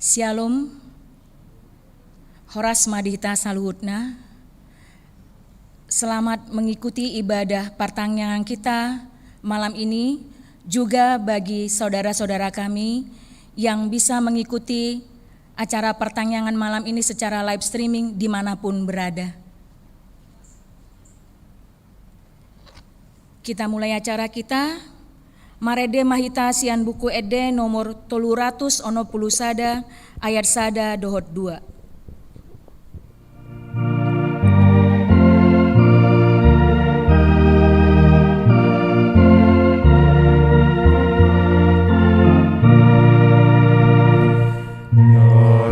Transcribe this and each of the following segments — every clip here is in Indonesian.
Shalom, Horas Madita Saluhutna. Selamat mengikuti ibadah pertanyaan kita malam ini, juga bagi saudara-saudara kami yang bisa mengikuti acara pertanyaan malam ini secara live streaming dimanapun berada. Kita mulai acara kita. Marede mahita sian buku ede nomor 390 sada ayat sada dohot 2.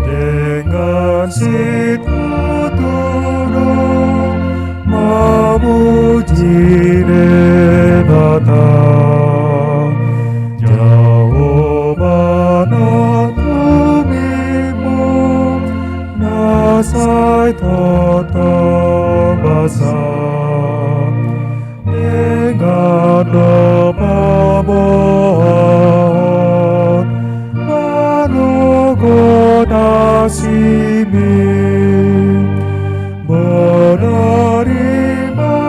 Dengan situturung memuji debata jawaban tumimu nasai tata basa dengan lepabohon manugoda simi menerima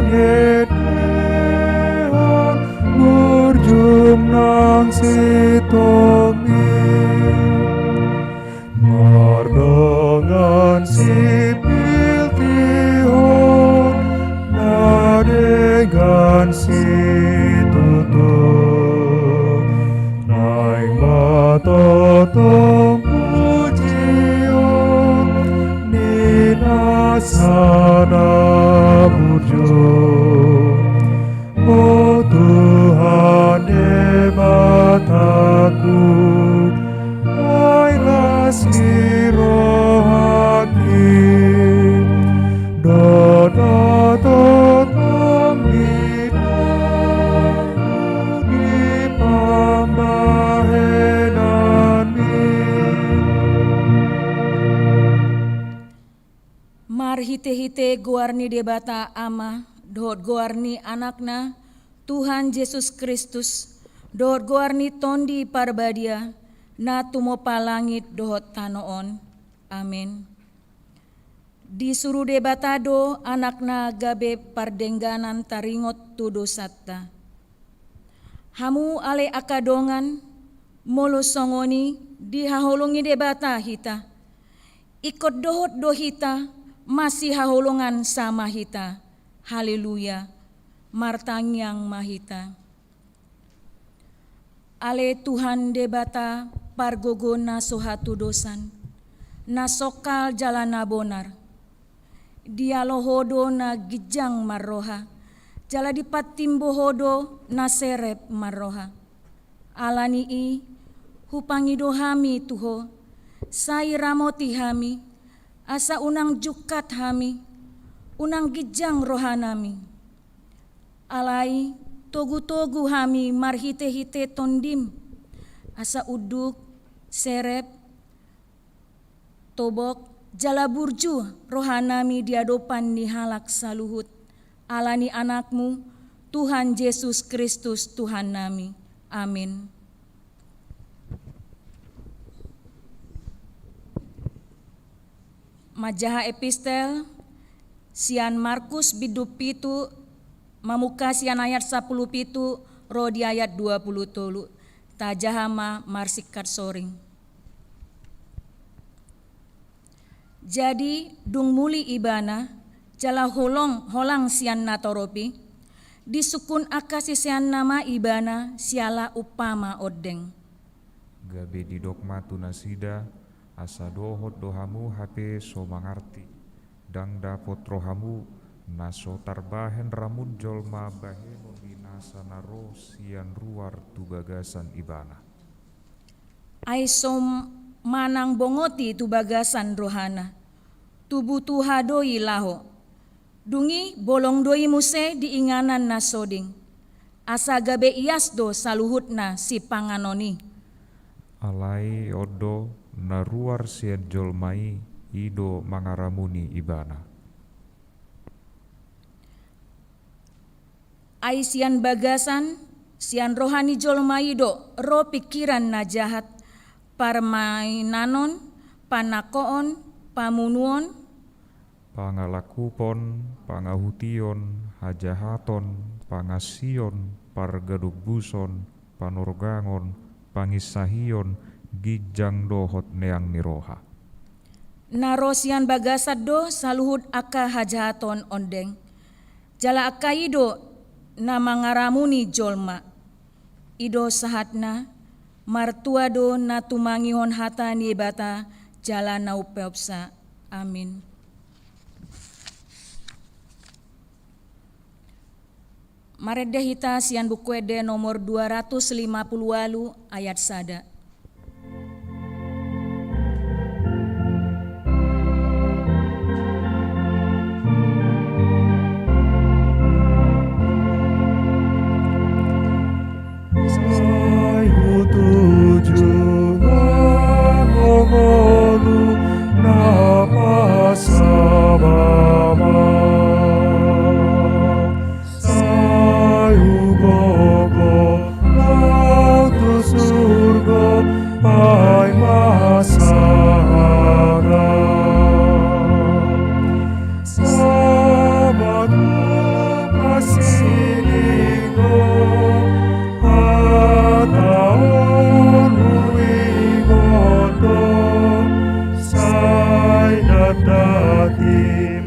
ngedeon berjumnang sitomi mardengan sipil tihon nadengan situtur naing matotong pujion ninasana burjo oh Tuhan mataku ailas rohaki dodo totong bidaku di pambahenani. Marhite-hite guarni debata ama dohot guarni anakna Tuhan Yesus Kristus dohot guarni tondi parbadia na tumopa langit dohot tanoon. Amin. Disuruh debatado anakna gabe pardengganan taringot tudo satta. Hamu ale akadongan molo songoni dihaholongi debata hita. Ikut dohot dohita masih haholongan sama hita. Haleluya. Martangyang mahita. Ale Tuhan debata pargogo na sohatu dosan, na sokal jalana bonar. Dialohodo na gijang marroha, jala dipatimbo hodo na serep marroha. Alani i hupangido hami tuho, sai ramoti hami, asa unang jukat hami, unang gijang rohanami. Alai togu-togu hami marhite-hite tondim, asa uduk, serep, tobok, jala burju rohanami diadopan ni halak saluhut. Alani anakmu, Tuhan Yesus Kristus Tuhan nami. Amin. Majaha epistel, sian Markus bidup pitu, mamuka sian ayat 10 pitu, rodi ayat 20 tolu. Tajahama marsikat soring. Jadi dung muli ibana, jala holang sian natoropi, disukun akasi sian nama ibana siala upama odeng. Gabe di dogma tunasida, asa dohot dohamu hape so mangarti, dang dapot rohamu naso tarbahen ramun jolma baheno binasa naro sian ruar tu bagasan ibana. Aisom manang bongoti tu bagasan rohana, tubuh tuha doi laho, dungi bolong doi muse diinganan na soding, asa gabe iasdo saluhutna si panganoni. Alai odo na ruar sian jolmai ido mangaramuni ibana. Ai sian rohani jolmaido ro pikiran na jahat parmainanon, panakoon, pamunuon, pangalakupon, pangahution, hajahaton, pangasion, pargadugbuson, panurgangon, pangisahiyon, gijang dohot neang niroha. narosian bagasad do saluhud aka hajahaton ondeng. Jala aka ido na mangaramuni jolma. Ido sahatna martua do na tumangihon hata ni bata jala na upeopsa. Amin. Marede hita sian bukuede nomor 250 ayat sada. Sayu tujuan ngomolu napasababa. Sayu gogo lautu surga pai masaga. Sabatu pasilingo Ataon wigoto say nadati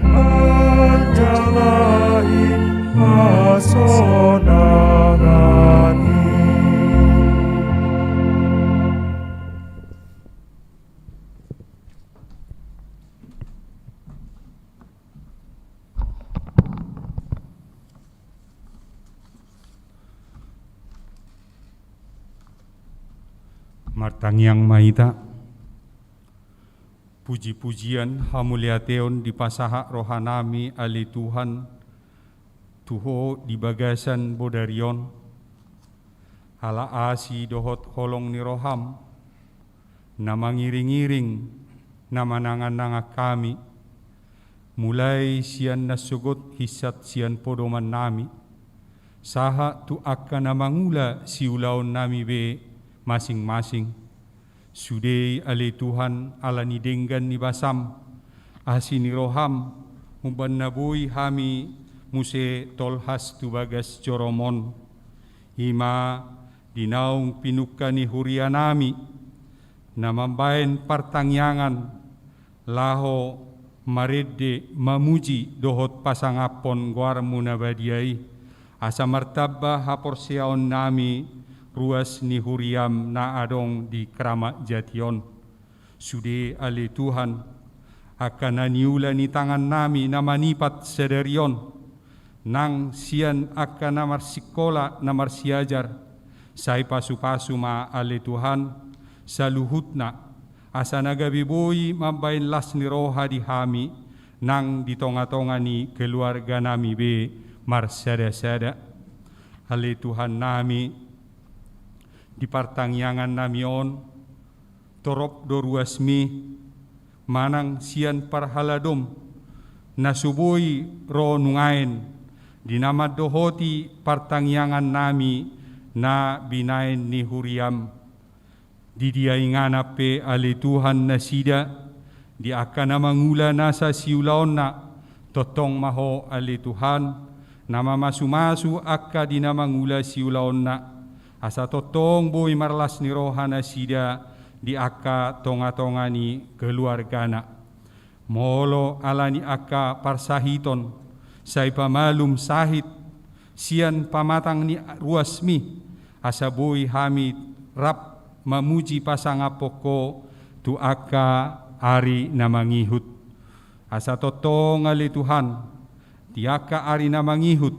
manjalahi asonangani. Martangyang mahita, puji-pujian hamuliateon di pasaha rohanami ali Tuhan, tuho di bagasan bodarion, hala asi dohot holong ni roham, na mangiring-iring na manangan-nanga kami, mulai sian nasugot hisat sian podoman nami, saha tu akka na mangula siulaon nami be masing-masing. Sudei ale Tuhan ala ni denggan ni basam, asi ni roham, muban nabui hami muse tolhas tu bagas joromon. Hima dinaung pinuka ni hurianami, na mambaen partangyangan, laho marede mamuji dohot pasangapon guarmu nabadiai, asa martabah haporsiaon nami, ruas ni huriam na adong di Kramat Jation. Sude ale Tuhan, akan naniula ni tangan nami na manipat sederion, nang sian akan na marsikola na marsiajar, say pasu-pasu ma ale Tuhan, saluhutna, asa nagabiboy mambain las ni roha di hami, nang ditonga-tonga ni keluarga nami be marsada-sada. Ale Tuhan nami, di partangyangan namion, torop doruasmi, manang sian parhaladom, nasubui ro nungain, dinamad dohoti partangyangan nami, na binain ni huriam, di dia inganape ale Tuhan na sida, di akan na mangula nasa siulaon na, totong maho ale Tuhan, nama masu-masu akka di na mangula siulaon na, asa totong boy marlas ni rohana sida di akka tonga-tonga ni keluargana. Molo ala ni akka parsahiton, say pamalum sahit, sian pamatang ni ruasmi, asa boy hami rap mamuji pasangapoko tu akka ari na mangihut. Asa totong ali Tuhan, ti akka ari na mangihut,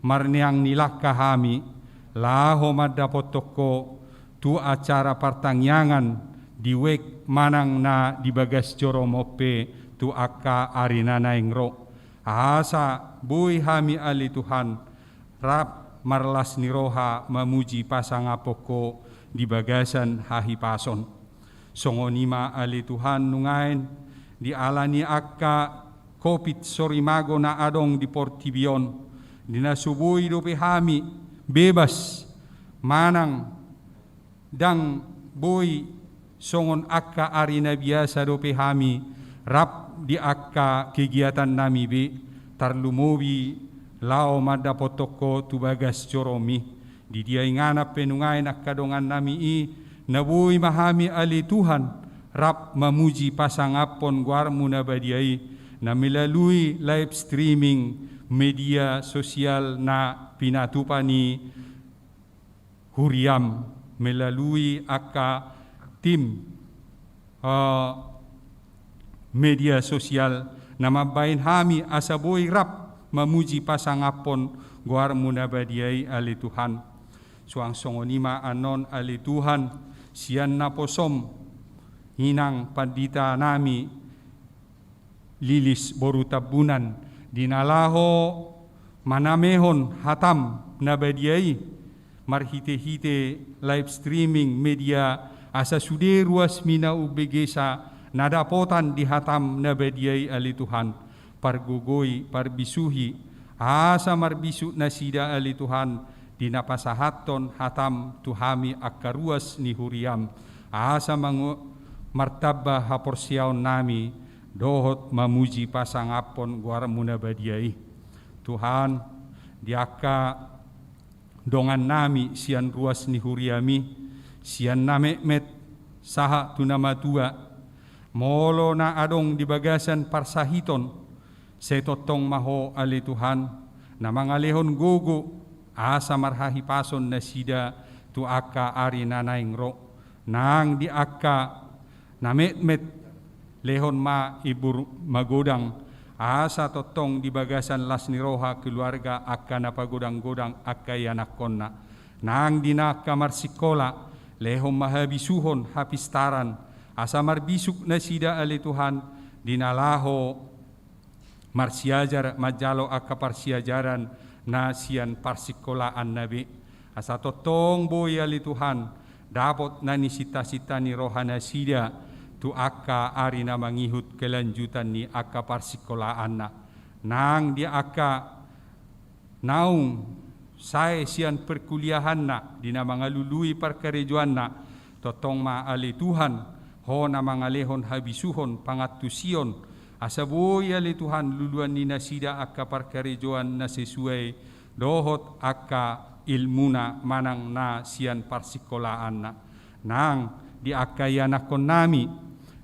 marniang nilaka hami, laho madapot toko tu acara partangyangan diwek manang na dibagas joromope tu akka arina naingro. Asa buy hami ali Tuhan, rap marlas ni roha mamuji pasangapoko di bagasan hahipason. Songonima ali Tuhan nungain di alani akka kopit sorimago na adong di Portibion, dinasubuy dope hami bebas manang dang boy songon akka ari na biasa dope hami rap di akka kegiatan nami be tarlumowi lao mada potoko tubagas coromi di dia ingana penungai nakadongan nami i nabui mahami ali Tuhan rap memuji pasangapon guarmu na badiai na melalui live streaming media sosial na pinatupani huriam melalui akka tim media sosial na mabain hami asaboy rap memuji pasangapon guarmu na badiai ali Tuhan suang songonima anon ali Tuhan sian na posom hinang pandita nami lilis boru tabunan dinalaho manamehon hatam na badiai marhite-hite live streaming media asa sude ruas mina ubegesa nadapotan di hatam na badiai ali Tuhan pargugoi parbisuhi asa marbisu na sida ali Tuhan dinapasahaton hatam tuhami akaruas ni huriam asa martaba haporsiaon nami dohot mamuji pasangapon guarmu na badiai Tuhan diaka dongan nami sian ruas ni huriami sian namemet saha tunamatua molo na adong di bagasan parsahiton setotong maho ali Tuhan na mangalehon gogo asa marhahipason na sida tu akka ari nanaing ro nang di akka nametmet lehon ma ibur magodang asa totong di bagasan las ni roha keluarga akka napagodang-godang akka yanakonna nang dina kamar sikola lehon mahabisuhon hapistaran asa marbisuk na sida ali Tuhan dinalaho marsiajar majalo akka parsiajaran na sian parsikolaan nabi asa totong boy ali Tuhan dapat na ni sita-sita ni rohana sida tu akka ari na mangihut kelanjutan ni akka parsikolaan na nang di akka naung sae sian perkuliahan na di na mangalului parkarejuan na totong ma ali Tuhan ho na mangalehon habisuhon pangatusion asaboy ali Tuhan luluan ni nasida akka parkarejoan na sesuai dohot akka ilmuna manang na sian parsikolaan na nang di akka yanakon nami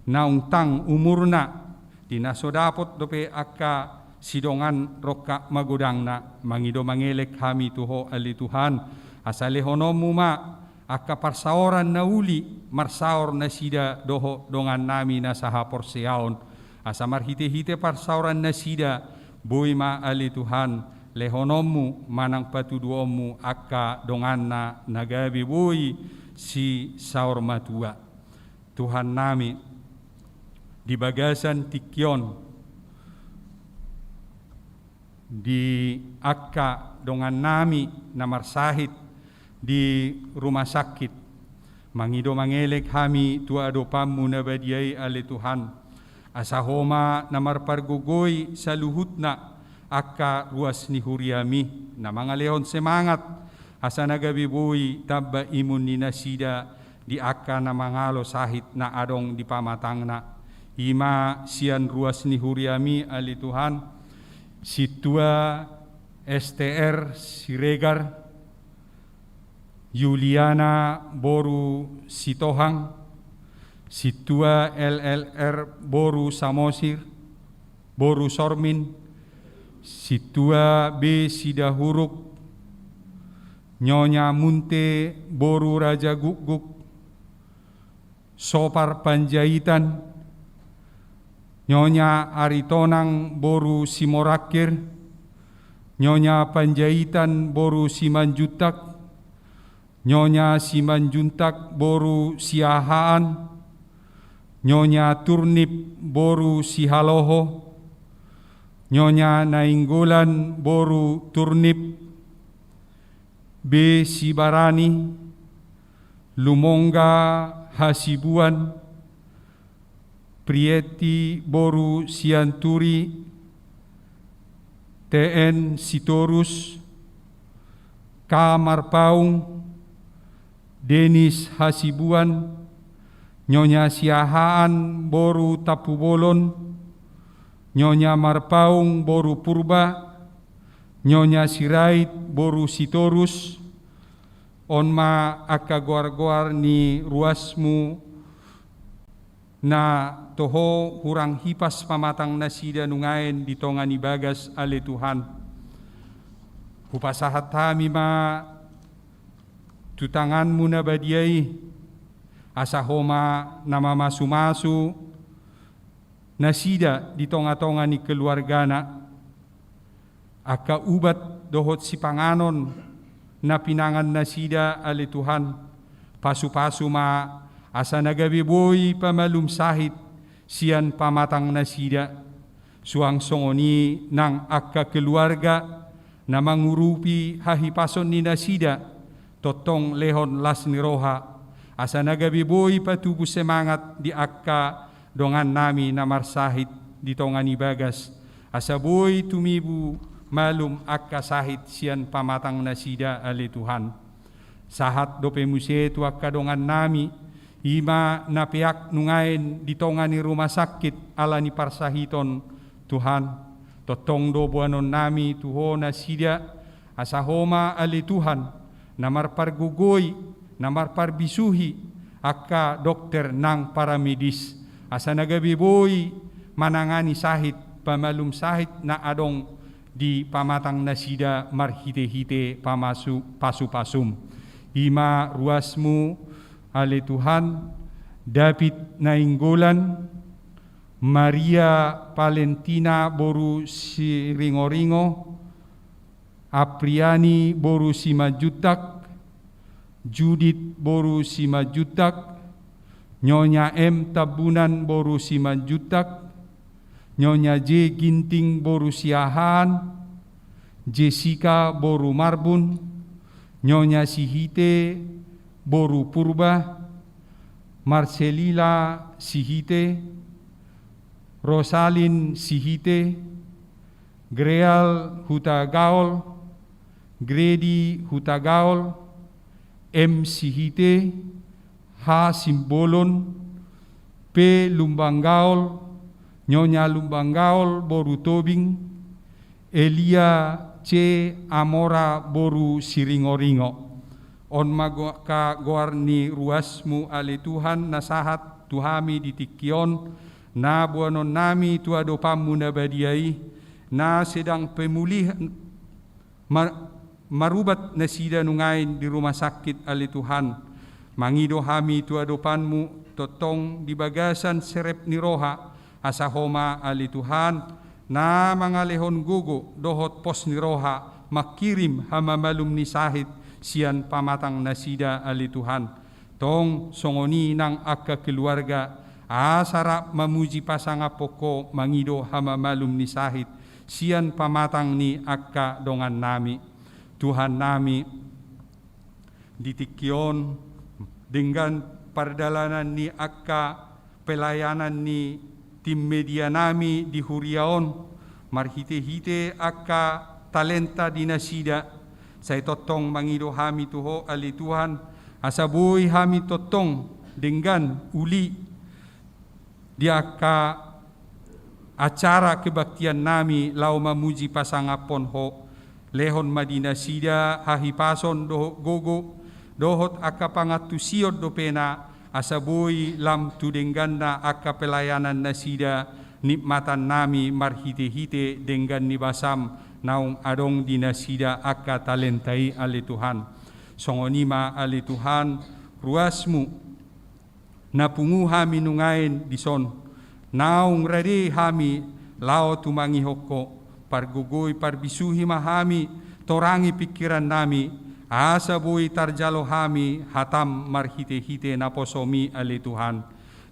naung tang umurna di nasodapot dope akka sidongan roka magodang na mangido mangelek kami tuho ali Tuhan asalehonomu ma akka parsaoran na uli marsaor na sida doho dongan nami na sahapor seaon asa marhite-hite parsauran na sida boy ma ali Tuhan lehonomu manang patuduomu akka dongan na nagabi boy si saur matua Tuhan nami di bagasan tikyon di akka dongan nami na marsahit di rumah sakit mangido mangelek kami tua dopamu na badiai ali Tuhan asahoma na marpargugoy sa luhut na akka ruas ni huriami na mga lehon semangat asa nagabiboy tabba imun ni nasida di akka na mangalo sahit na adong di pamatang na ima sian ruas ni huriami ali Tuhan situa STR Siregar Yuliana Boru Sitohang situa LLR Boru Samosir Boru Sormin situa B Sidahuruk Nyonya Munte Boru Raja Guguk Sopar Panjaitan Nyonya Aritonang Boru Simorakir Nyonya Panjaitan Boru Simanjutak Nyonya Simanjuntak Boru Siahaan Nyonya Turnip Boru Sihaloho Nyonya Nainggolan Boru Turnip B Sibarani Lumongga Hasibuan Prieti Boru Sianturi TN Sitorus Kamar Paung Denis Hasibuan Nyonya siahaan boru tapubolon, Nyonya marpaung boru purba, Nyonya sirait boru sitorus, onma aka goar-goar ni ruasmu na toho hurang hipas pamatang nasida nungain di tongan ibagas ale Tuhan. Hupasahat kami ma tutanganmu na badiay, asa homa na mamasumasu nasida di tonga-tonga ni keluarga na, aka ubat dohot si panganon na pinangan nasida ale Tuhan, pasu-pasu ma asa nagabiboy pamalum sahit siyan pamatang nasida, suang songoni nang akka keluarga na mangurupi hahipason ni nasida, totong lehon las ni roha, asa nagabiboy patubu semangat di akka dongan nami na marsahit di tongan ibagas, asa boy tumibu malum akka sahit siyan pamatang nasida ale Tuhan. Sahat dope muse tu akka dongan nami, ima napiak nungain di tongan ni rumah sakit ala ni parsahiton Tuhan, totong do buanon nami tuho nasida, asa homa ale Tuhan, namar pargugoy, namar parbisuhi akka dokter nang paramedis, asa nagabiboy manangani sahit pamalum sahit na adong di pamatang nasida marhite-hite pasu-pasum. Ima ruasmu ale Tuhan, David Nainggolan, Maria Valentina boru si ringo-ringo, Apriani boru si majutak, Judith boru si majutak, Nyonya M Tabunan boru si majutak, Nyonya J Ginting boru siahan, Jessica boru marbun, Nyonya Sihite boru purba, Marcelila Sihite, Rosalin Sihite, Greal Hutagaol, Gredi Hutagaol, M Sihite, H Simbolon, P Lumbanggaol, Nyonya Lumbanggaol boru tobing, Elia C Amora boru siringo-ringo. On ka goar ni ruasmu ale Tuhan, nasahat tuhami ditikion, na buanon nami tuadopamu na badiai, na sedang pemulih marubat nasida nungain di rumah sakit ale Tuhan, mangido hami tuadopanmu, totong di bagasan serep ni roha, asa homa ali Tuhan, na mga lehon gugo dohot pos ni roha, makirim hamamalum ni sahit siyan pamatang nasida ali Tuhan, tong songoni nang akka keluarga, asarap mamuji pasanga poko mangido hamamalum ni sahit siyan pamatang ni akka dongan nami. Tuhan nami ditikyon dengan perdalanan ni akka pelayanan ni tim media nami di Huriaon, marhite-hite akka talenta di nasida, say totong mangido hami tuho ali Tuhan, asaboy hami totong dengan uli di akka acara kebaktian nami lau mamuji pasangapon ho, lehon madinasida hahipason doho gogo, dohot akka pangatusiod do pena, asaboy lam tudengganda akka pelayanan nasida nikmatan nami marhite-hite dengan nibasam naung adong dinasida akka talentai ali Tuhan. Songonima ali Tuhan, ruasmu napungu hami nungain dison, naung rade hami lao tumangi hoko, pargugoy parbisuhi mahami, torangi pikiran nami, asa boy tarjalo hami hatam marhite-hite naposomi ali Tuhan.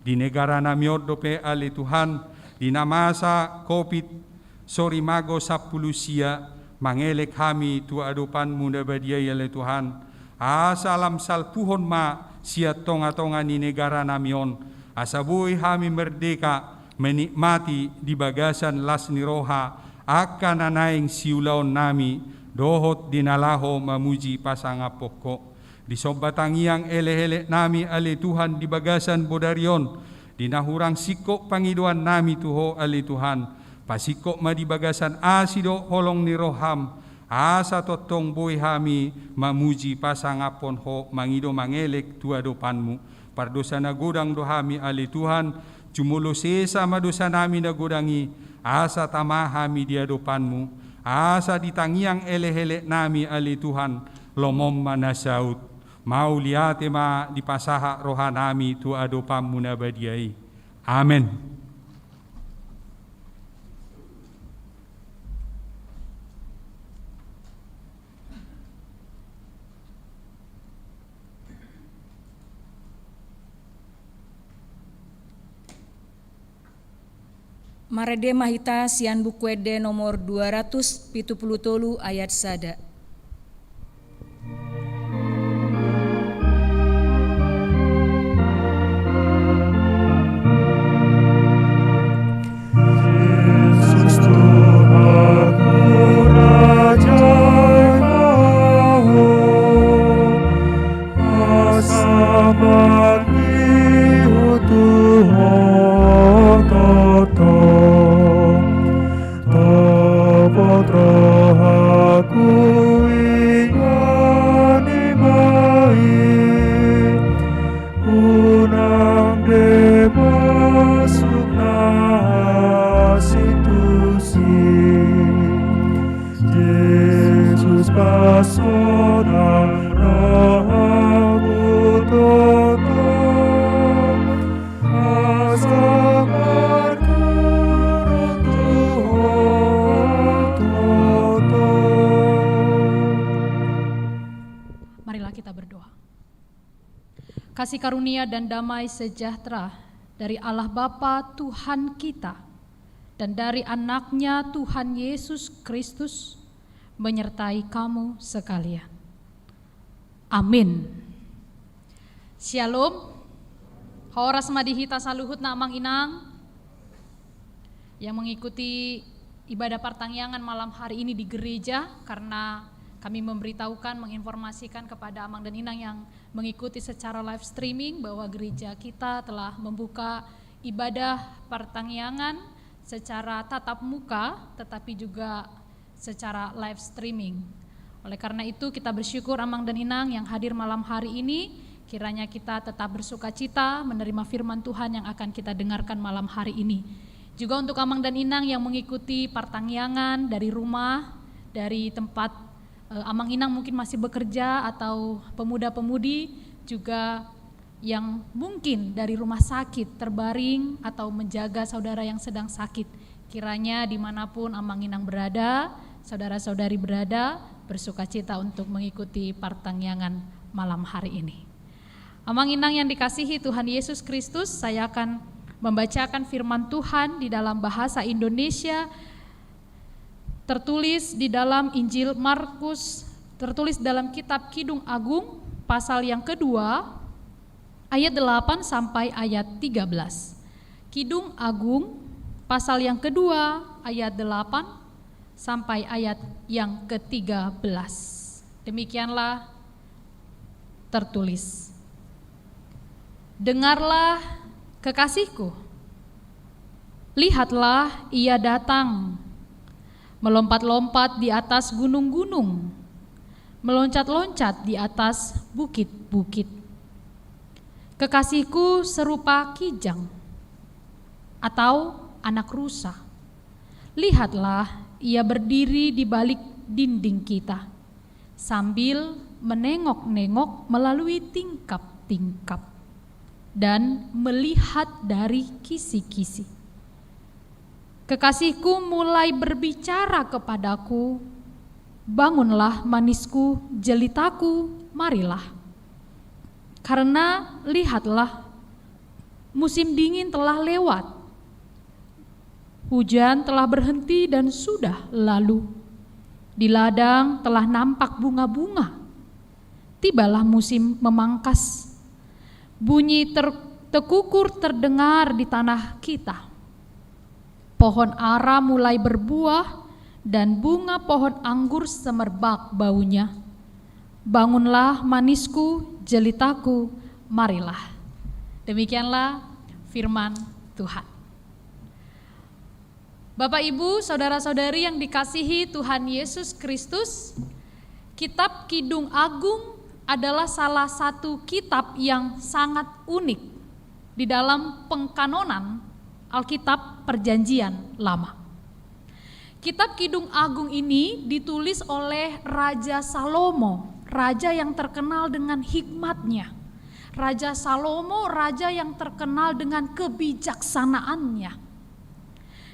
Di negara namiod dope ali Tuhan, di namasa COVID Sorimago 10 sia, mangelek hami tu adupan munda badiay ali Tuhan. Asa alam salpuhon ma sia tonga-tonga ni negara namion, asa boy hami merdeka menikmati di bagasan las ni roha, akan nanaing siulaon nami, dohot dinalaho mamuji pasanga poko. Di sobatangiang ele-ele nami ali Tuhan di bagasan bodarion, di nahurang sikok pangiduan nami tuho ali Tuhan, pasikok ma di bagasan asido holong ni roham, asa totong boy hami mamuji pasangapon ho mangido mangelek tua dopanmu, pardosa na godang dohami ali Tuhan, cumulo sesa madosa nami na godangi, asa tamahami dia dopanmu, asa ditangiang ele-ele nami ali Tuhan, lomom manasaut. Mau liate ma di pasaha rohanami tu adopam munabadiai. Amin. Marede mahita sian bukuede nomor 273 ayat sada. Yesus Tuhanku Raja Mahu, asa mangiu Tuhan totong, topot rohaku ingani mai, unang de masuk na situsi, Yesus pasonang rohaku totong, asa markuru Tuhan totong. Marilah kita berdoa. Kasih karunia dan damai sejahtera dari Allah Bapa Tuhan kita dan dari anaknya Tuhan Yesus Kristus menyertai kamu sekalian. Amin. Shalom. Horas madihita saluhut na amang inang yang mengikuti ibadah pertangyangan malam hari ini di gereja, karena kami memberitahukan, menginformasikan kepada amang dan inang yang mengikuti secara live streaming bahwa gereja kita telah membuka ibadah pertangyangan secara tatap muka tetapi juga secara live streaming. Oleh karena itu kita bersyukur amang dan inang yang hadir malam hari ini, kiranya kita tetap bersukacita menerima firman Tuhan yang akan kita dengarkan malam hari ini. Juga untuk amang dan inang yang mengikuti pertangyangan dari rumah, dari tempat amang inang mungkin masih bekerja, atau pemuda-pemudi juga yang mungkin dari rumah sakit terbaring atau menjaga saudara yang sedang sakit. Kiranya dimanapun amang inang berada, saudara-saudari berada, bersukacita untuk mengikuti pertangyangan malam hari ini. Amang inang yang dikasihi Tuhan Yesus Kristus, saya akan membacakan firman Tuhan di dalam bahasa Indonesia, tertulis di dalam Injil Markus, tertulis dalam kitab Kidung Agung pasal yang kedua ayat 8 sampai ayat 13. Kidung Agung pasal yang kedua ayat 8 sampai ayat yang ke-13. Demikianlah tertulis. Dengarlah kekasihku, lihatlah ia datang, melompat-lompat di atas gunung-gunung, meloncat-loncat di atas bukit-bukit. Kekasihku serupa kijang atau anak rusa. Lihatlah ia berdiri di balik dinding kita, sambil menengok-nengok melalui tingkap-tingkap dan melihat dari kisi-kisi. Kekasihku mulai berbicara kepadaku, bangunlah manisku, jelitaku, marilah. Karena lihatlah, musim dingin telah lewat, hujan telah berhenti dan sudah lalu. Di ladang telah nampak bunga-bunga, tibalah musim memangkas. Bunyi tekukur terdengar di tanah kita. Pohon ara mulai berbuah dan bunga pohon anggur semerbak baunya. bangunlah manisku, jelitaku, marilah. Demikianlah firman Tuhan. Bapak, Ibu, saudara-saudari yang dikasihi Tuhan Yesus Kristus, Kitab Kidung Agung adalah salah satu kitab yang sangat unik di dalam pengkanonan Alkitab Perjanjian Lama. Kitab Kidung Agung ini ditulis oleh Raja Salomo, raja yang terkenal dengan hikmatnya. Raja Salomo, raja yang terkenal dengan kebijaksanaannya.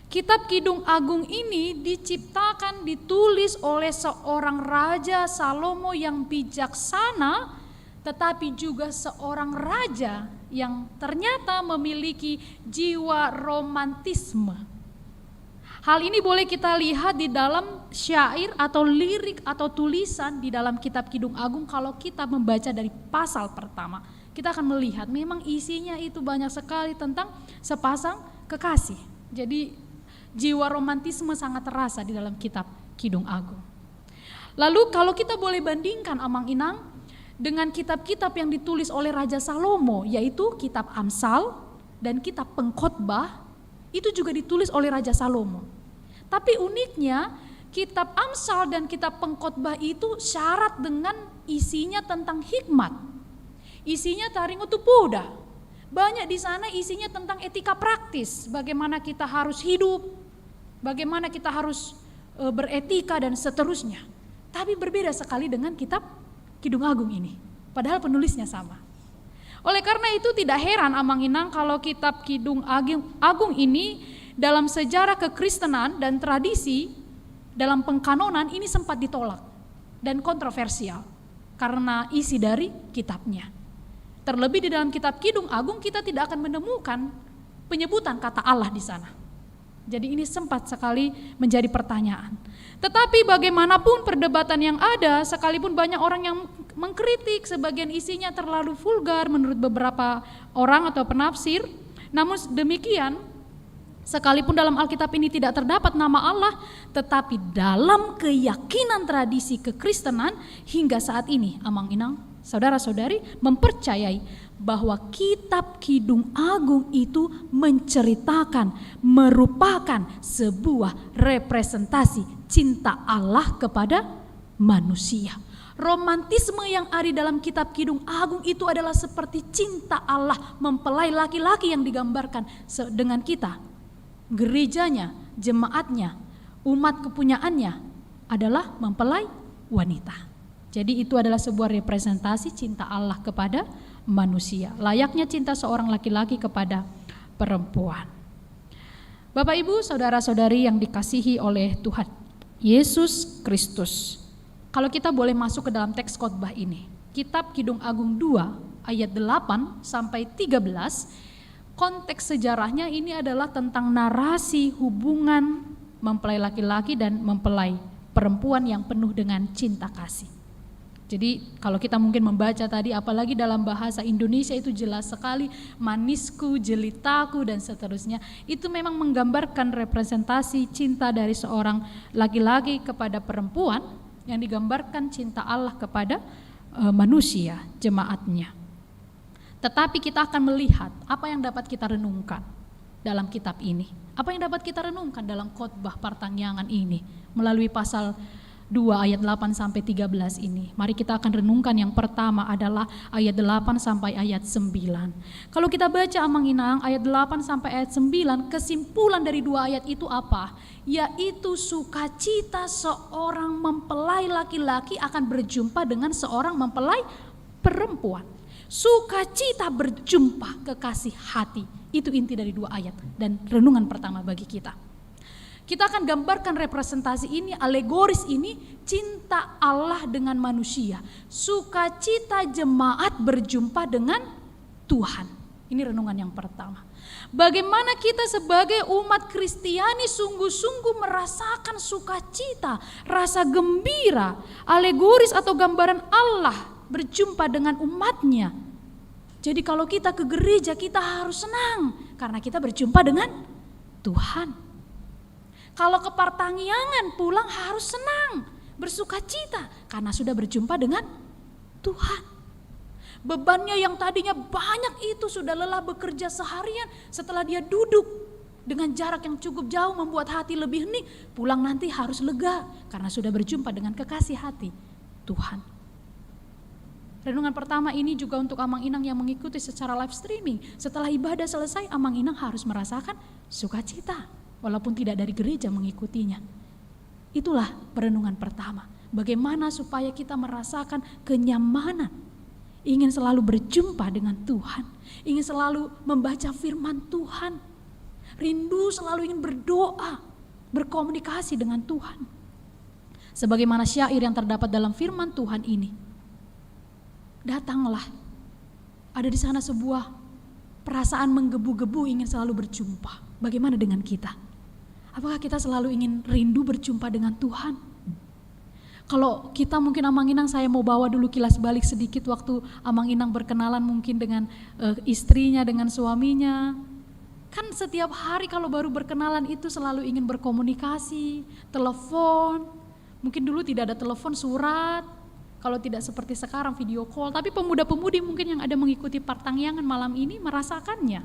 Kitab Kidung Agung ini diciptakan, ditulis oleh seorang Raja Salomo yang bijaksana, tetapi juga seorang raja yang ternyata memiliki jiwa romantisme. Hal ini boleh kita lihat di dalam syair atau lirik atau tulisan di dalam Kitab Kidung Agung. Kalau kita membaca dari pasal pertama, kita akan melihat memang isinya itu banyak sekali tentang sepasang kekasih. Jadi jiwa romantisme sangat terasa di dalam Kitab Kidung Agung. Lalu kalau kita boleh bandingkan Amang Inang dengan kitab-kitab yang ditulis oleh Raja Salomo, yaitu Kitab Amsal dan Kitab Pengkhotbah, itu juga ditulis oleh Raja Salomo. Tapi uniknya Kitab Amsal dan Kitab Pengkhotbah itu syarat dengan isinya tentang hikmat. Isinya taringutu puda. Banyak di sana isinya tentang etika praktis, bagaimana kita harus hidup, bagaimana kita harus beretika dan seterusnya. Tapi berbeda sekali dengan Kitab Kidung Agung ini, padahal penulisnya sama. Oleh karena itu tidak heran Amang Inang kalau Kitab Kidung Agung ini dalam sejarah kekristenan dan tradisi dalam pengkanonan ini sempat ditolak dan kontroversial karena isi dari kitabnya. Terlebih di dalam Kitab Kidung Agung kita tidak akan menemukan penyebutan kata Allah di sana. Jadi ini sempat sekali menjadi pertanyaan. Tetapi bagaimanapun perdebatan yang ada, sekalipun banyak orang yang mengkritik sebagian isinya terlalu vulgar menurut beberapa orang atau penafsir, namun demikian sekalipun dalam Alkitab ini tidak terdapat nama Allah, tetapi dalam keyakinan tradisi kekristenan hingga saat ini Amang Inang, saudara-saudari mempercayai bahwa Kitab Kidung Agung itu menceritakan, merupakan sebuah representasi cinta Allah kepada manusia. Romantisme yang ada dalam Kitab Kidung Agung itu adalah seperti cinta Allah mempelai laki-laki yang digambarkan dengan kita. Gerejanya, jemaatnya, umat kepunyaannya adalah mempelai wanita. Jadi itu adalah sebuah representasi cinta Allah kepada manusia. Layaknya cinta seorang laki-laki kepada perempuan. Bapak, Ibu, saudara-saudari yang dikasihi oleh Tuhan Yesus Kristus. Kalau kita boleh masuk ke dalam teks khotbah ini, Kitab Kidung Agung 2 ayat 8 sampai 13, konteks sejarahnya ini adalah tentang narasi hubungan mempelai laki-laki dan mempelai perempuan yang penuh dengan cinta kasih. Jadi kalau kita mungkin membaca tadi, apalagi dalam bahasa Indonesia itu jelas sekali, manisku, jelitaku dan seterusnya, itu memang menggambarkan representasi cinta dari seorang laki-laki kepada perempuan yang digambarkan cinta Allah kepada manusia, jemaatnya. Tetapi kita akan melihat apa yang dapat kita renungkan dalam kitab ini. Apa yang dapat kita renungkan dalam khotbah pertangyangan ini melalui pasal 2 ayat 8 sampai 13 ini. Mari kita akan renungkan. Yang pertama adalah ayat 8 sampai ayat 9. Kalau kita baca Amang Inang ayat 8 sampai ayat 9, kesimpulan dari 2 ayat itu apa? Yaitu sukacita seorang mempelai laki-laki akan berjumpa dengan seorang mempelai perempuan. Sukacita berjumpa, kekasih hati. Itu inti dari 2 ayat dan renungan pertama bagi kita. Kita akan gambarkan representasi ini, alegoris ini, cinta Allah dengan manusia. Sukacita jemaat berjumpa dengan Tuhan. Ini renungan yang pertama. Bagaimana kita sebagai umat Kristiani sungguh-sungguh merasakan sukacita, rasa gembira, alegoris atau gambaran Allah berjumpa dengan umatnya. Jadi kalau kita ke gereja kita harus senang karena kita berjumpa dengan Tuhan. Kalau ke pertangyangan pulang harus senang, bersukacita karena sudah berjumpa dengan Tuhan. Bebannya yang tadinya banyak itu sudah lelah bekerja seharian, setelah dia duduk dengan jarak yang cukup jauh membuat hati lebih hening, pulang nanti harus lega karena sudah berjumpa dengan kekasih hati Tuhan. Renungan pertama ini juga untuk Amang Inang yang mengikuti secara live streaming. Setelah ibadah selesai, Amang Inang harus merasakan sukacita walaupun tidak dari gereja mengikutinya. Itulah perenungan pertama. Bagaimana supaya kita merasakan kenyamanan, ingin selalu berjumpa dengan Tuhan, ingin selalu membaca firman Tuhan, rindu selalu ingin berdoa, berkomunikasi dengan Tuhan. Sebagaimana syair yang terdapat dalam firman Tuhan ini, datanglah, ada di sana sebuah perasaan menggebu-gebu ingin selalu berjumpa. Bagaimana dengan kita? Apakah kita selalu ingin rindu berjumpa dengan Tuhan? Kalau kita mungkin Amang Inang, saya mau bawa dulu kilas balik sedikit waktu Amang Inang berkenalan mungkin dengan istrinya, dengan suaminya. Kan setiap hari kalau baru berkenalan itu selalu ingin berkomunikasi, telepon. Mungkin dulu tidak ada telepon, surat. Kalau tidak seperti sekarang video call. Tapi pemuda-pemudi mungkin yang ada mengikuti pertangyangan malam ini merasakannya.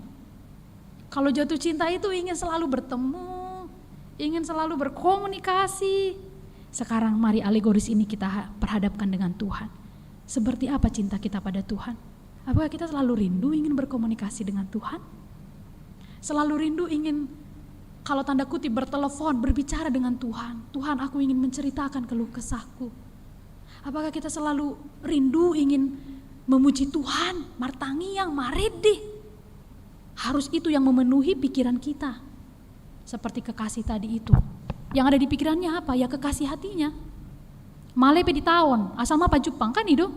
Kalau jatuh cinta itu ingin selalu bertemu, ingin selalu berkomunikasi. Sekarang mari alegoris ini kita perhadapkan dengan Tuhan. Seperti apa cinta kita pada Tuhan? Apakah kita selalu rindu ingin berkomunikasi dengan Tuhan? Selalu rindu ingin, kalau tanda kutip, bertelepon, berbicara dengan Tuhan. Tuhan, aku ingin menceritakan keluh kesahku. Apakah kita selalu rindu ingin memuji Tuhan, martangiang, maridih? Harus itu yang memenuhi pikiran kita. Seperti kekasih tadi itu. Yang ada di pikirannya apa? Ya kekasih hatinya. Malepe di tahun, asal mapa Jepang kan itu.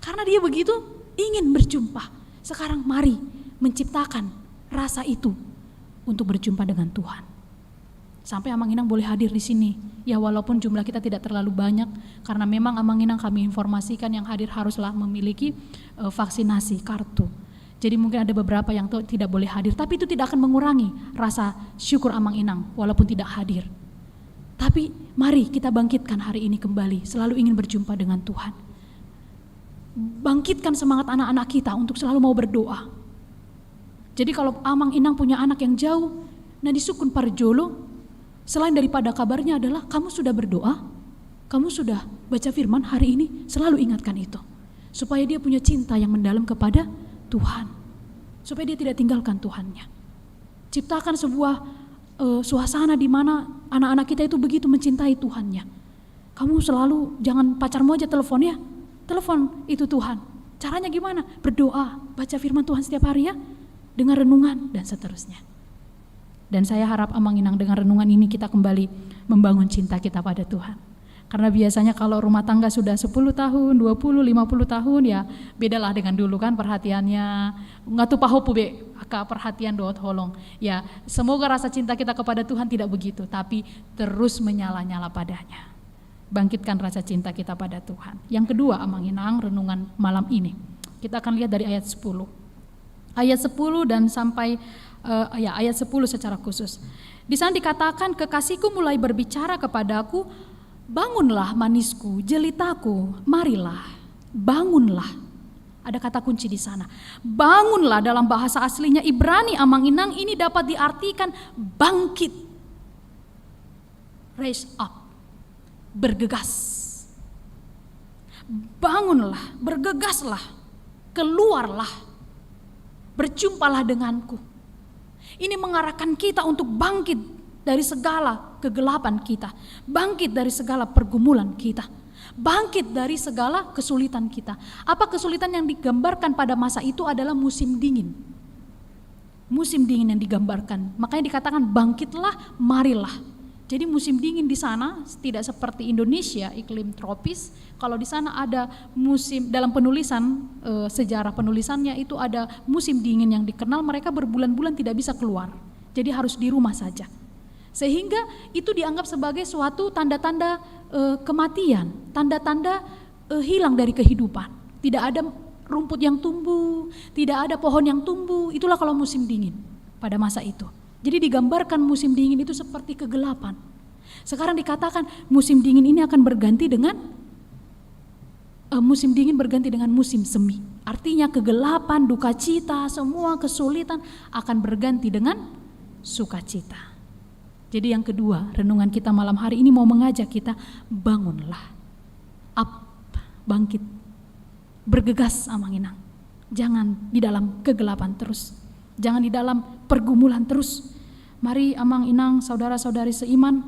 Karena dia begitu ingin berjumpa. Sekarang mari menciptakan rasa itu untuk berjumpa dengan Tuhan. Sampai Amang Inang boleh hadir di sini. Ya walaupun jumlah kita tidak terlalu banyak, karena memang Amang Inang kami informasikan yang hadir haruslah memiliki vaksinasi kartu. Jadi mungkin ada beberapa yang tidak boleh hadir, tapi itu tidak akan mengurangi rasa syukur Amang Inang walaupun tidak hadir. Tapi mari kita bangkitkan hari ini kembali, selalu ingin berjumpa dengan Tuhan. Bangkitkan semangat anak-anak kita untuk selalu mau berdoa. Jadi kalau Amang Inang punya anak yang jauh, nah di Sukun Parjolo, selain daripada kabarnya adalah kamu sudah berdoa, kamu sudah baca firman hari ini, selalu ingatkan itu. Supaya dia punya cinta yang mendalam kepada Tuhan, supaya dia tidak tinggalkan Tuhannya. Ciptakan sebuah suasana di mana anak-anak kita itu begitu mencintai Tuhannya. Kamu selalu, jangan pacarmu aja telepon ya, telepon itu Tuhan. Caranya gimana? Berdoa, baca firman Tuhan setiap hari ya, dengan renungan dan seterusnya. Dan saya harap Amang Inang dengan renungan ini kita kembali membangun cinta kita pada Tuhan. Karena biasanya kalau rumah tangga sudah 10 tahun, 20, 50 tahun ya bedalah dengan dulu kan perhatiannya. Ngatu pahopu be, aka perhatian doot holong. Ya semoga rasa cinta kita kepada Tuhan tidak begitu, tapi terus menyala-nyala padanya. Bangkitkan rasa cinta kita pada Tuhan. Yang kedua Amang Inang renungan malam ini. Kita akan lihat dari ayat 10. Ayat 10 dan sampai ayat 10 secara khusus. Di sana dikatakan, kekasihku mulai berbicara kepadaku, bangunlah manisku, jelitaku, marilah, bangunlah. Ada kata kunci di sana. Bangunlah dalam bahasa aslinya Ibrani Amang Inang ini dapat diartikan bangkit. Raise up. Bergegas. Bangunlah, bergegaslah. Keluarlah. Berjumpalah denganku. Ini mengarahkan kita untuk bangkit dari segala kegelapan kita, bangkit dari segala pergumulan kita, bangkit dari segala kesulitan kita. Apa kesulitan yang digambarkan pada masa itu adalah musim dingin. Musim dingin yang digambarkan. Makanya dikatakan bangkitlah, marilah. Jadi musim dingin di sana tidak seperti Indonesia, iklim tropis. Kalau di sana ada musim, dalam penulisan sejarah penulisannya itu ada musim dingin yang dikenal, mereka berbulan-bulan tidak bisa keluar. Jadi harus di rumah saja. Sehingga itu dianggap sebagai suatu tanda-tanda kematian, tanda-tanda hilang dari kehidupan. Tidak ada rumput yang tumbuh, tidak ada pohon yang tumbuh. Itulah kalau musim dingin pada masa itu. Jadi digambarkan musim dingin itu seperti kegelapan. Sekarang dikatakan musim dingin ini akan berganti dengan musim dingin berganti dengan musim semi. Artinya kegelapan, duka cita, semua kesulitan akan berganti dengan sukacita. Jadi yang kedua, renungan kita malam hari ini mau mengajak kita, bangunlah. Up, bangkit. Bergegas Amanginang. Jangan di dalam kegelapan terus. Jangan di dalam pergumulan terus. Mari Amanginang, saudara-saudari seiman,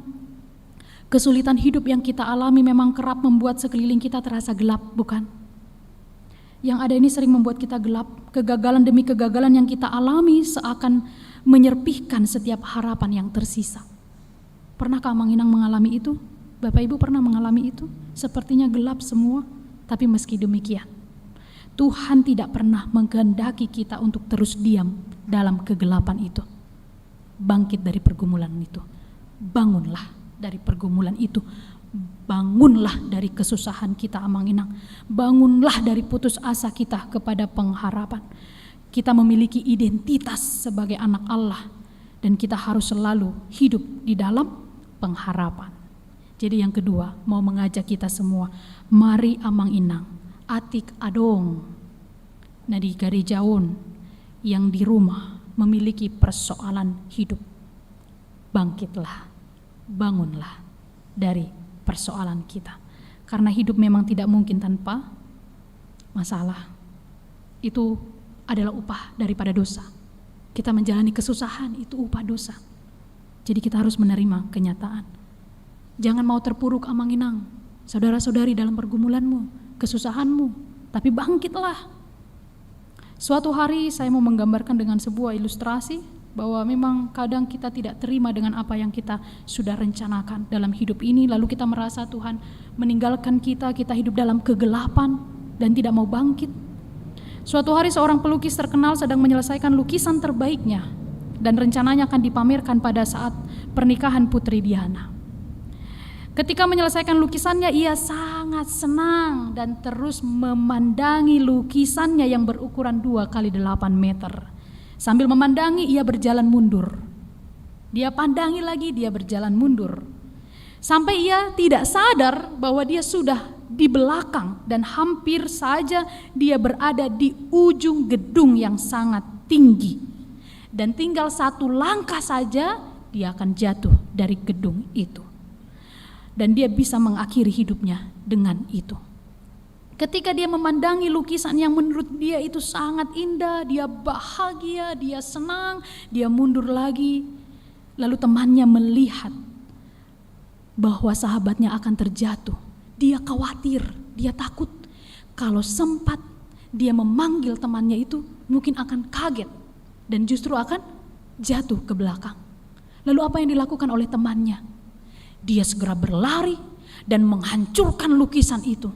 kesulitan hidup yang kita alami memang kerap membuat sekeliling kita terasa gelap, bukan? Yang ada ini sering membuat kita gelap. Kegagalan demi kegagalan yang kita alami seakan menyerpihkan setiap harapan yang tersisa. Pernahkah Amanginang mengalami itu? Bapak Ibu pernah mengalami itu? Sepertinya gelap semua, tapi meski demikian, Tuhan tidak pernah mengkehendaki kita untuk terus diam dalam kegelapan itu. Bangkit dari pergumulan itu. Bangunlah dari pergumulan itu. Bangunlah dari kesusahan kita Amanginang. Bangunlah dari putus asa kita kepada pengharapan. Kita memiliki identitas sebagai anak Allah dan kita harus selalu hidup di dalam pengharapan. Jadi yang kedua, mau mengajak kita semua, mari Amanginang atik adong nah di garejaon yang di rumah memiliki persoalan hidup. Bangkitlah, bangunlah dari persoalan kita. Karena hidup memang tidak mungkin tanpa masalah. Itu adalah upah daripada dosa. Kita menjalani kesusahan, itu upah dosa. Jadi kita harus menerima kenyataan. Jangan mau terpuruk Amanginang, saudara-saudari dalam pergumulanmu, kesusahanmu, tapi bangkitlah. Suatu hari saya mau menggambarkan dengan sebuah ilustrasi bahwa memang kadang kita tidak terima dengan apa yang kita sudah rencanakan dalam hidup ini, lalu kita merasa Tuhan meninggalkan kita, kita hidup dalam kegelapan dan tidak mau bangkit. Suatu hari seorang pelukis terkenal sedang menyelesaikan lukisan terbaiknya dan rencananya akan dipamerkan pada saat pernikahan Putri Diana. Ketika menyelesaikan lukisannya, ia sangat senang dan terus memandangi lukisannya yang berukuran 2x8 meter. Sambil memandangi, ia berjalan mundur. Dia pandangi lagi, dia berjalan mundur. Sampai ia tidak sadar bahwa dia sudah di belakang dan hampir saja dia berada di ujung gedung yang sangat tinggi. Dan tinggal satu langkah saja dia akan jatuh dari gedung itu. Dan dia bisa mengakhiri hidupnya dengan itu. Ketika dia memandangi lukisan yang menurut dia itu sangat indah, dia bahagia, dia senang, dia mundur lagi. Lalu temannya melihat bahwa sahabatnya akan terjatuh. Dia khawatir, dia takut. Kalau sempat dia memanggil temannya itu, mungkin akan kaget dan justru akan jatuh ke belakang. Lalu apa yang dilakukan oleh temannya? Dia segera berlari dan menghancurkan lukisan itu.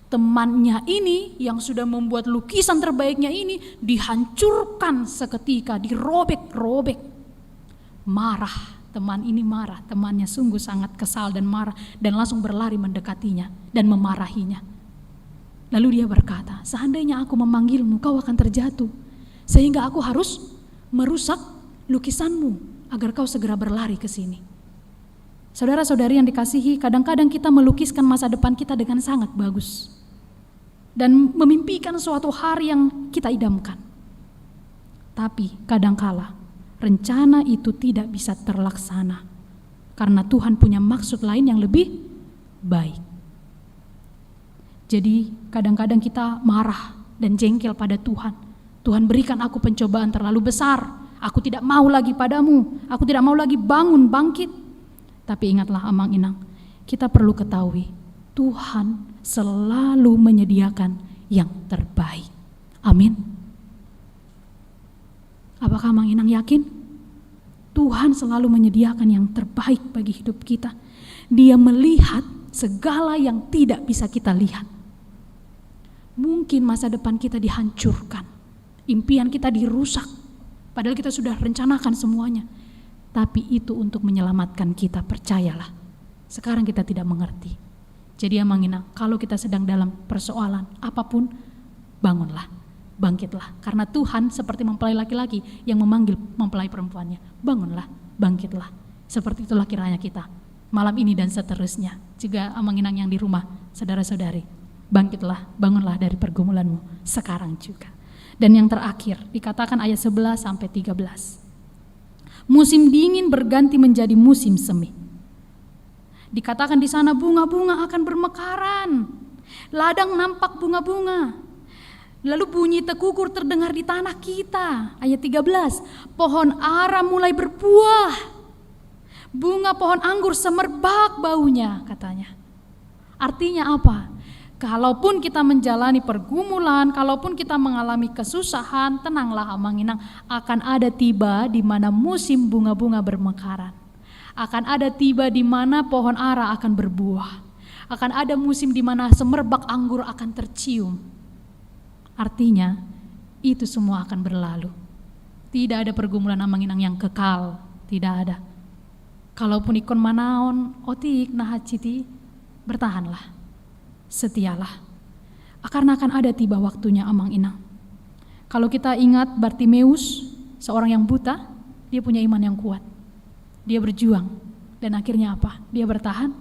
Temannya ini yang sudah membuat lukisan terbaiknya ini dihancurkan seketika, dirobek-robek. Marah, teman ini marah, temannya sungguh sangat kesal dan marah dan langsung berlari mendekatinya dan memarahinya. Lalu dia berkata, seandainya aku memanggilmu, kau akan terjatuh, sehingga aku harus merusak lukisanmu agar kau segera berlari ke sini. Saudara-saudari yang dikasihi, kadang-kadang kita melukiskan masa depan kita dengan sangat bagus dan memimpikan suatu hari yang kita idamkan. Tapi kadangkala rencana itu tidak bisa terlaksana karena Tuhan punya maksud lain yang lebih baik. Jadi kadang-kadang kita marah dan jengkel pada Tuhan. Tuhan, berikan aku pencobaan terlalu besar. Aku tidak mau lagi padamu. Aku tidak mau lagi bangun bangkit. Tapi ingatlah Amanginang, kita perlu ketahui Tuhan selalu menyediakan yang terbaik. Amin. Apakah Amanginang yakin? Tuhan selalu menyediakan yang terbaik bagi hidup kita. Dia melihat segala yang tidak bisa kita lihat. Mungkin masa depan kita dihancurkan, impian kita dirusak, padahal kita sudah rencanakan semuanya. Tapi itu untuk menyelamatkan kita, percayalah. Sekarang kita tidak mengerti. Jadi Amanginang, kalau kita sedang dalam persoalan apapun, bangunlah, bangkitlah. Karena Tuhan seperti mempelai laki-laki yang memanggil mempelai perempuannya. Bangunlah, bangkitlah. Seperti itulah kiranya kita malam ini dan seterusnya. Juga Amanginang yang di rumah, saudara-saudari. bangkitlah, bangunlah dari pergumulanmu sekarang juga. Dan yang terakhir dikatakan ayat 11 sampai 13. Musim dingin berganti menjadi musim semi. Dikatakan di sana bunga-bunga akan bermekaran. Ladang nampak bunga-bunga. Lalu bunyi tekukur terdengar di tanah kita. Ayat 13. Pohon ara mulai berbuah. Bunga pohon anggur semerbak baunya, katanya. Artinya apa? Kalaupun kita menjalani pergumulan, kalaupun kita mengalami kesusahan, tenanglah Amanginang, akan ada tiba di mana musim bunga-bunga bermekaran. Akan ada tiba di mana pohon ara akan berbuah. Akan ada musim di mana semerbak anggur akan tercium. Artinya, itu semua akan berlalu. Tidak ada pergumulan Amanginang yang kekal, tidak ada. Kalaupun ikon manaon, otik nahaciti, bertahanlah. Setialah, karena akan ada tiba waktunya Amanginang. Kalau kita ingat Bartimeus, seorang yang buta, dia punya iman yang kuat. Dia berjuang, dan akhirnya apa? Dia bertahan,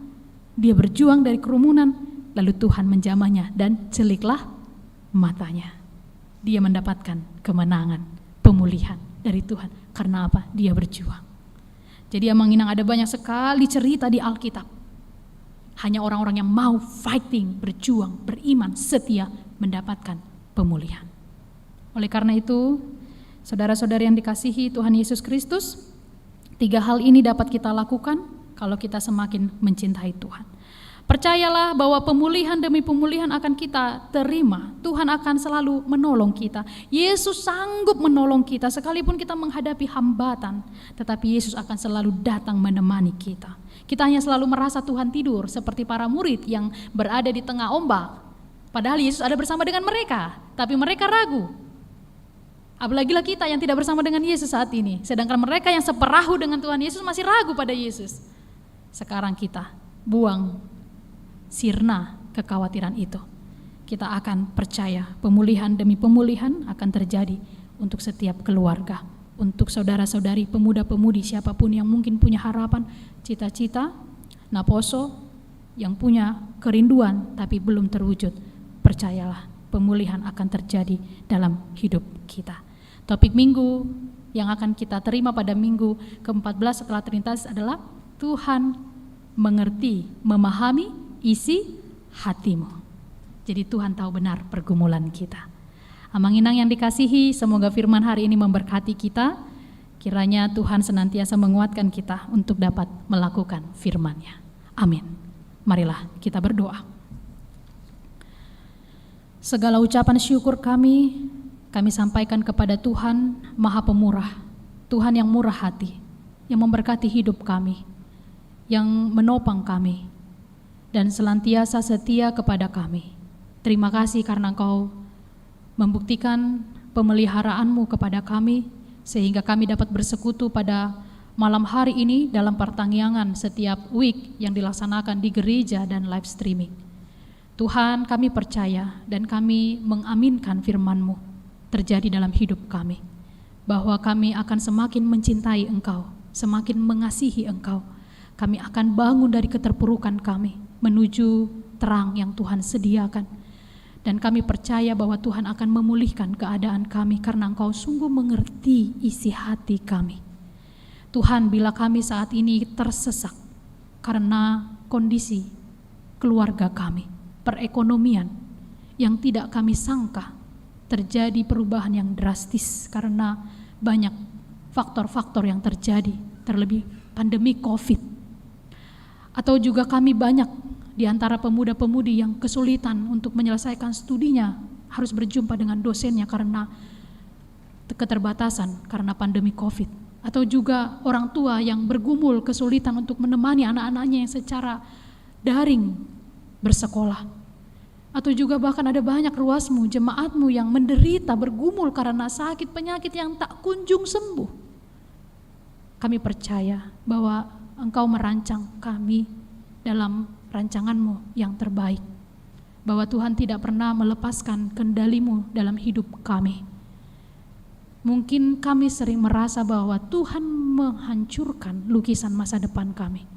dia berjuang dari kerumunan, lalu Tuhan menjamahnya dan celiklah matanya. Dia mendapatkan kemenangan, pemulihan dari Tuhan. Karena apa? Dia berjuang. Jadi Amanginang ada banyak sekali cerita di Alkitab. Hanya orang-orang yang mau fighting, berjuang, beriman, setia mendapatkan pemulihan. Oleh karena itu, saudara-saudari yang dikasihi Tuhan Yesus Kristus, 3 hal ini dapat kita lakukan kalau kita semakin mencintai Tuhan. Percayalah bahwa pemulihan demi pemulihan akan kita terima. Tuhan akan selalu menolong kita. Yesus sanggup menolong kita sekalipun kita menghadapi hambatan. Tetapi Yesus akan selalu datang menemani kita. Kita hanya selalu merasa Tuhan tidur seperti para murid yang berada di tengah ombak. Padahal Yesus ada bersama dengan mereka, tapi mereka ragu. Apalagilah kita yang tidak bersama dengan Yesus saat ini. Sedangkan mereka yang seperahu dengan Tuhan Yesus masih ragu pada Yesus. Sekarang kita buang, sirna kekhawatiran itu. Kita akan percaya pemulihan demi pemulihan akan terjadi untuk setiap keluarga. Untuk saudara-saudari, pemuda-pemudi, siapapun yang mungkin punya harapan, cita-cita, naposo, yang punya kerinduan tapi belum terwujud, percayalah pemulihan akan terjadi dalam hidup kita. Topik minggu yang akan kita terima pada minggu ke-14 setelah Trinitas adalah Tuhan mengerti, memahami isi hatimu. Jadi Tuhan tahu benar pergumulan kita. Amanginang yang dikasihi, semoga firman hari ini memberkati kita. Kiranya Tuhan senantiasa menguatkan kita untuk dapat melakukan firman-Nya. Amin. Marilah kita berdoa. Segala ucapan syukur kami sampaikan kepada Tuhan Maha Pemurah, Tuhan yang murah hati, yang memberkati hidup kami, yang menopang kami, dan senantiasa setia kepada kami. Terima kasih karena Engkau membuktikan pemeliharaanmu kepada kami, sehingga kami dapat bersekutu pada malam hari ini dalam pertangyangan setiap week yang dilaksanakan di gereja dan live streaming. Tuhan, kami percaya dan kami mengaminkan firman-Mu terjadi dalam hidup kami, bahwa kami akan semakin mencintai Engkau, semakin mengasihi Engkau. Kami akan bangun dari keterpurukan kami menuju terang yang Tuhan sediakan. Dan kami percaya bahwa Tuhan akan memulihkan keadaan kami karena Engkau sungguh mengerti isi hati kami. Tuhan, bila kami saat ini tersesak karena kondisi keluarga kami, perekonomian yang tidak kami sangka, terjadi perubahan yang drastis karena banyak faktor-faktor yang terjadi, terlebih pandemi COVID. Atau juga kami banyak di antara pemuda-pemudi yang kesulitan untuk menyelesaikan studinya, harus berjumpa dengan dosennya karena keterbatasan karena pandemi COVID. Atau juga orang tua yang bergumul kesulitan untuk menemani anak-anaknya yang secara daring bersekolah. Atau juga bahkan ada banyak ruasmu, jemaatmu yang menderita bergumul karena sakit penyakit yang tak kunjung sembuh. Kami percaya bahwa Engkau merancang kami dalam rancangan-Mu yang terbaik, bahwa Tuhan tidak pernah melepaskan kendali-Mu dalam hidup kami. Mungkin kami sering merasa bahwa Tuhan menghancurkan lukisan masa depan kami,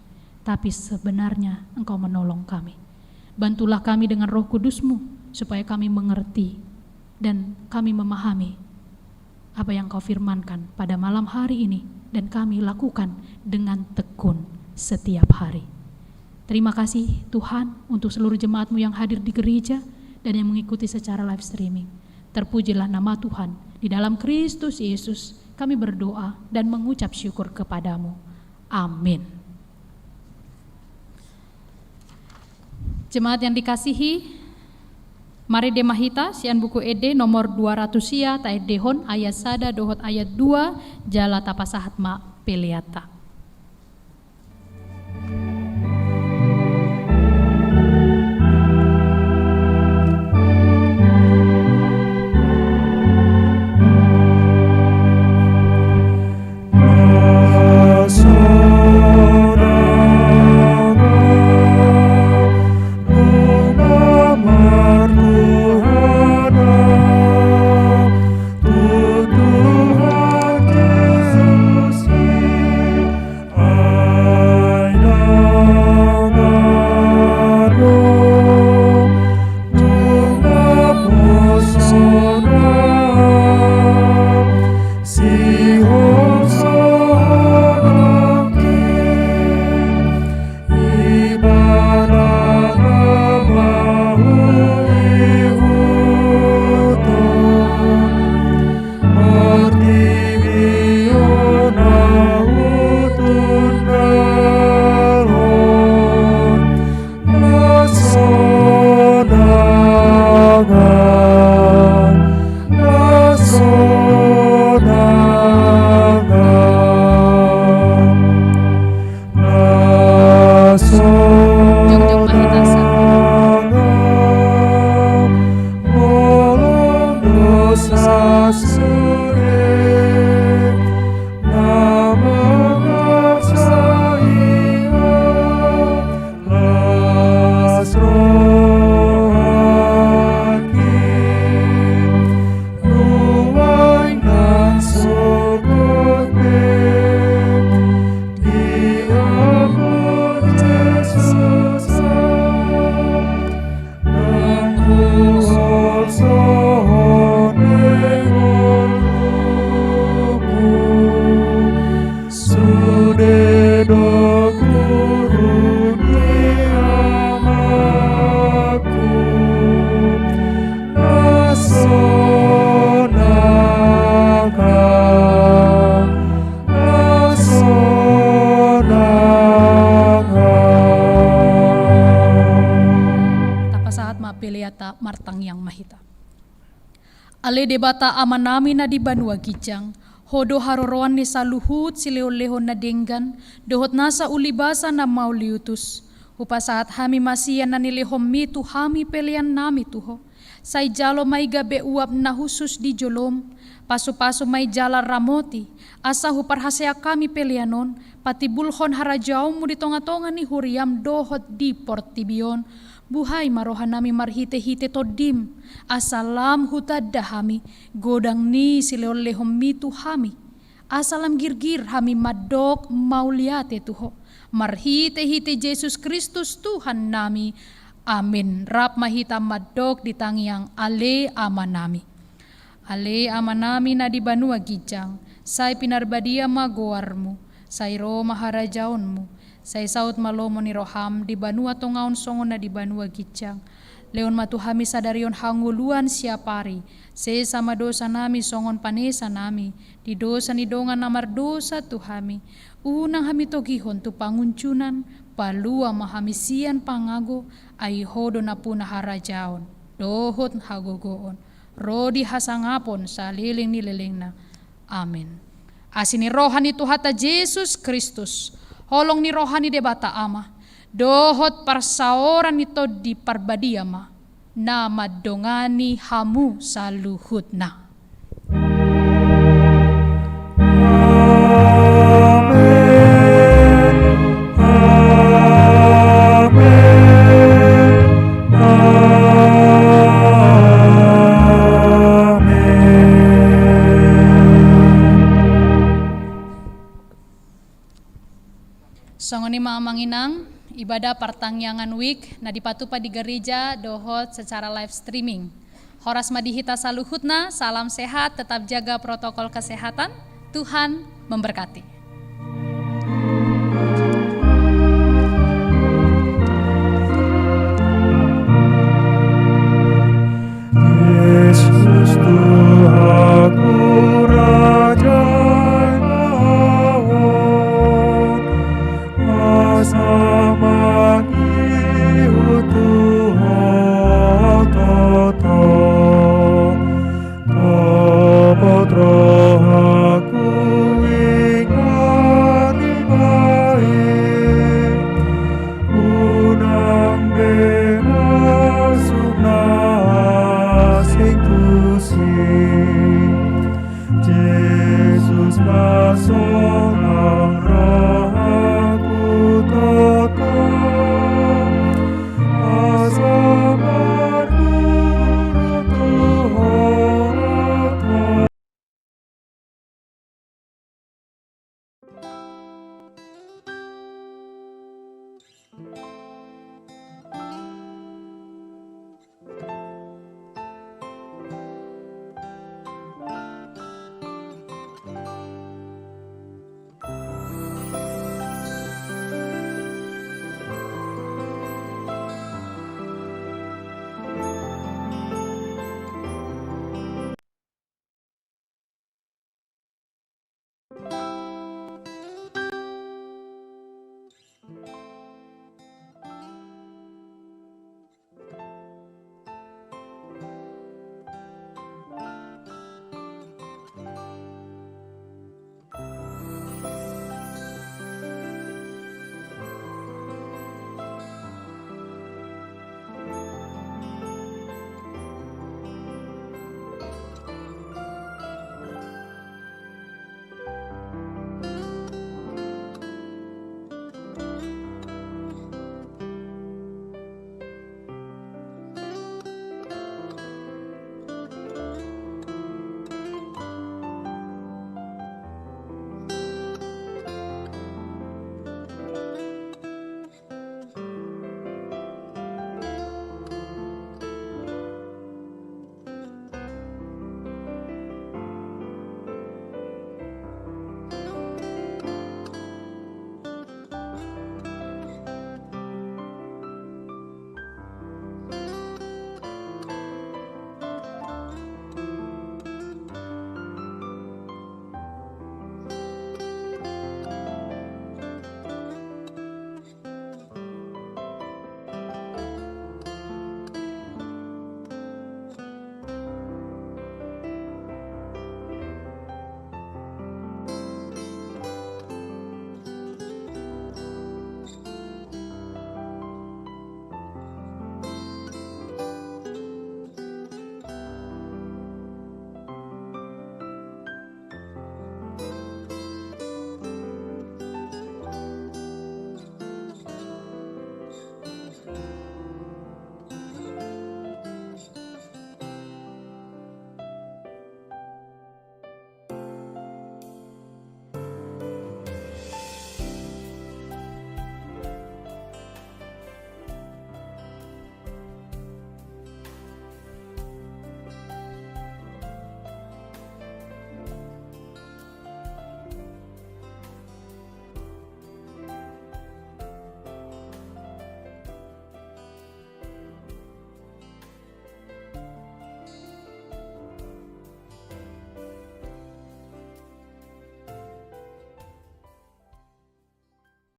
tapi sebenarnya Engkau menolong kami. Bantulah kami dengan Roh Kudus-Mu supaya kami mengerti dan kami memahami apa yang Kau firmankan pada malam hari ini, dan kami lakukan dengan tekun setiap hari. Terima kasih Tuhan untuk seluruh jemaat-Mu yang hadir di gereja dan yang mengikuti secara live streaming. Terpujilah nama Tuhan. Di dalam Kristus Yesus kami berdoa dan mengucap syukur kepadamu. Amin. Jemaat yang dikasihi, mari demahita sian buku ede nomor 200 sia tae dehon ayat sada dohot ayat 2 jala tapasahat ma peliata. Martang yang mahita. Ale debata amanami na di banua gijang, hodo haroroan ni saluhut sileo-leho na denggan, dohot nasa ulibasa na mauliutus. Upasahat hami masiyan na nilihom mitu hami pelian nami tuho. Say jalo may gabe uap na husus di jolom, paso-paso may jala ramoti, asa huparhasea kami pelianon, pati bulhon harajaw mo di tonga-tonga ni huriam dohot di portibion. Buhay marohan nami marhite-hite todim, asalam hutad dahami, godang ni sileolehom mitu hami, asalam girgir hami madok mauliate tuho, marhite-hite Jesus Kristus Tuhan nami, amin. Rap mahita madok di tangiang ale amanami. Ale amanami na di banua gijang, say pinarbadia magoarmu, say ro maharajaonmu, say saut malomo ni roham di banua tongaon songon na di banua gijang. Leon matuhami sadarion hanguluan siapari, se sama dosa nami songon panesa nami, di dosa ni dongan namar dosa tuhami. Unang hami togihon tu panguncunan, palua mahamisian pangago, ay hodo na puna harajaon, dohot hagogoon, rodi hasangapon sa liling nililing na. Amin. Asini rohani Tuhata Jesus Kristus, holong ni rohani debata ama, dohot parsaoran nito di parbadiama, na madongani hamu sa luhut na. Songon ni Manginang, ibadah Partangyangan Week na dipatupa di gereja dohot secara live streaming. Horas madihita saluhutna, salam sehat, tetap jaga protokol kesehatan. Tuhan memberkati.